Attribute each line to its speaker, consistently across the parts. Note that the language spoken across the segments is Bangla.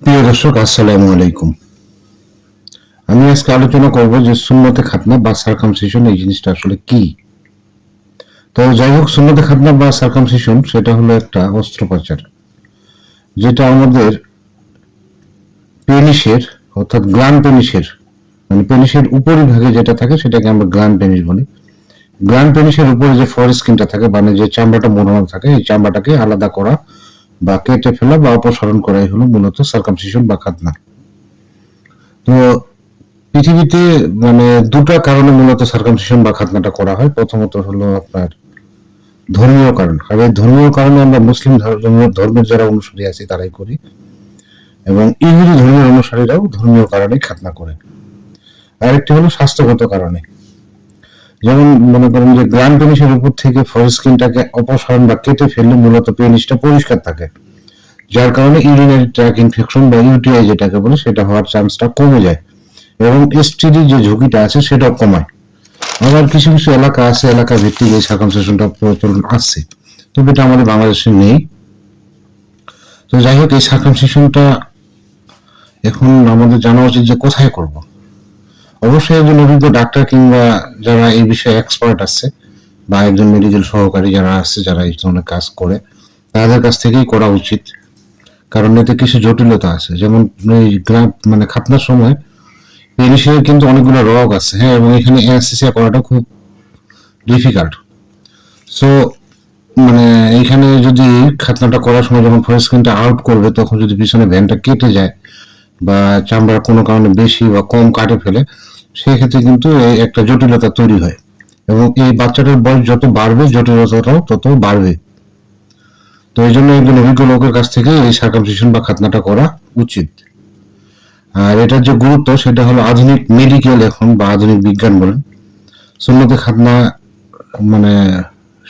Speaker 1: প্রিয় দর্শক, আসসালামু আলাইকুম। আমি আজকে আলোচনা করব যে সুন্নতে খাতনা বা সারকামসিশন এই জিনিসটা আসলে কি। তো যাই হোক, সুন্নতে খাতনা বা সারকামসিশন সেটা হলো একটা অস্ত্রোপচার, যেটা আমাদের পেনিসের অর্থাৎ গ্ল্যান্ড পেনিসের মানে পেনিসের উপরিভাগে যেটা থাকে সেটাকে আমরা গ্ল্যান্ড পেনিস বলি। গ্ল্যান্ড পেনিসের উপরে যে ফরস্কিনটা থাকে মানে যে চামড়াটা মোড়ানো থাকে, এই চামড়াটাকে আলাদা করা বা কেটে ফেলা বা অপসারণ করাই হলো মূলত সারকামসিশন বা খাতনা। তো পৃথিবীতে মানে দুটা কারণে মূলত সার্কামসিশন বা খাতনাটা করা হয়। প্রথমত হলো আপনার ধর্মীয় কারণ, আর এই ধর্মীয় কারণে আমরা মুসলিম ধর্মের যারা অনুসারী আছি তারাই করি, এবং ইহুদি ধর্মের অনুসারীরাও ধর্মীয় কারণে খাতনা করে। আরেকটি হলো স্বাস্থ্যগত কারণে, যেমন মনে করেন যে গ্ল্যান্ড পেনিসের উপর থেকে ফরস্কিনটাকে অপসারণ বা কেটে ফেললে মূলত পেনিসটা পরিষ্কার থাকে, যার কারণে ইউরিনারি ট্র্যাক ইনফেকশন বা ইউটিআই যেটাকে বলে সেটা হওয়ার চান্সটা কমে যায়, এবং এসটিডি যে ঝুঁকিটা আছে সেটাও কমায়। আবার কিছু কিছু এলাকা আছে, এলাকা ভিত্তিক এই সার্কামসিশনটা প্রচলন আছে, তবে এটা আমাদের বাংলাদেশে নেই। তো যাই হোক, এই সার্কামসিশনটা এখন আমাদের জানা উচিত যে কোথায় করব। অবশ্যই একজন অভিজ্ঞ ডাক্তার কিংবা যারা এই বিষয়ে এক্সপার্ট আছে বা একজন মেডিকেল সহকারী যারা আছে, যারা এই ধরনের কাজ করে, তাদের কাছ থেকেই করা উচিত। কারণ এতে কিছু জটিলতা আছে, যেমন এই মানে খাতনার সময় পেনিসের কিন্তু অনেকগুলো রোগ আছে, হ্যাঁ, এবং এখানে অ্যানেস্থেসিয়া করাটা খুব ডিফিকাল্ট। সো মানে এইখানে যদি খাতনাটা করার সময় যখন ফরেস্কিনটা আউট করবে তখন যদি পিছনে ভ্যানটা কেটে যায় বা চামড়ার কোনো কারণে বেশি বা কম কাটে ফেলে, সেক্ষেত্রে কিন্তু এই একটা জটিলতা তৈরি হয়, এবং এই বাচ্চাটার বয়স যত বাড়বে জটিলতাটাও তত বাড়বে। তো এই জন্য একজন অভিজ্ঞ লোকের কাছ থেকে এই সার্কামসিশন বা খাতনাটা করা উচিত। আর এটার যে গুরুত্ব সেটা হলো আধুনিক মেডিকেল এখন বা আধুনিক বিজ্ঞান বলেন, সুন্নতে খাতনা মানে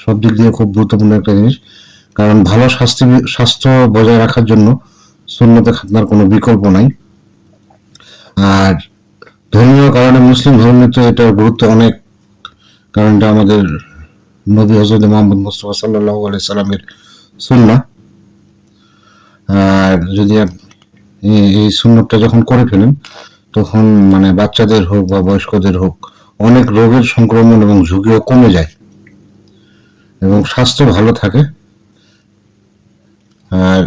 Speaker 1: সব দিক দিয়ে খুব গুরুত্বপূর্ণ একটা জিনিস। কারণ ভালো স্বাস্থ্য বজায় রাখার জন্য সুন্নতে খাতনার কোনো বিকল্প নাই। আর ধর্মীয় কারণে মুসলিম ধর্মে তো এটার গুরুত্ব অনেক, কারণ এটা আমাদের নবী হযরত মুহাম্মদ মুস্তাফা সাল্লাল্লাহু আলাইহি সাল্লামের সুন্নাহ। আর যদি এই সুন্নতটা যখন করে ফেলেন তখন মানে বাচ্চাদের হোক বা বয়স্কদের হোক অনেক রোগের সংক্রমণ এবং ঝুঁকিও কমে যায় এবং স্বাস্থ্য ভালো থাকে। আর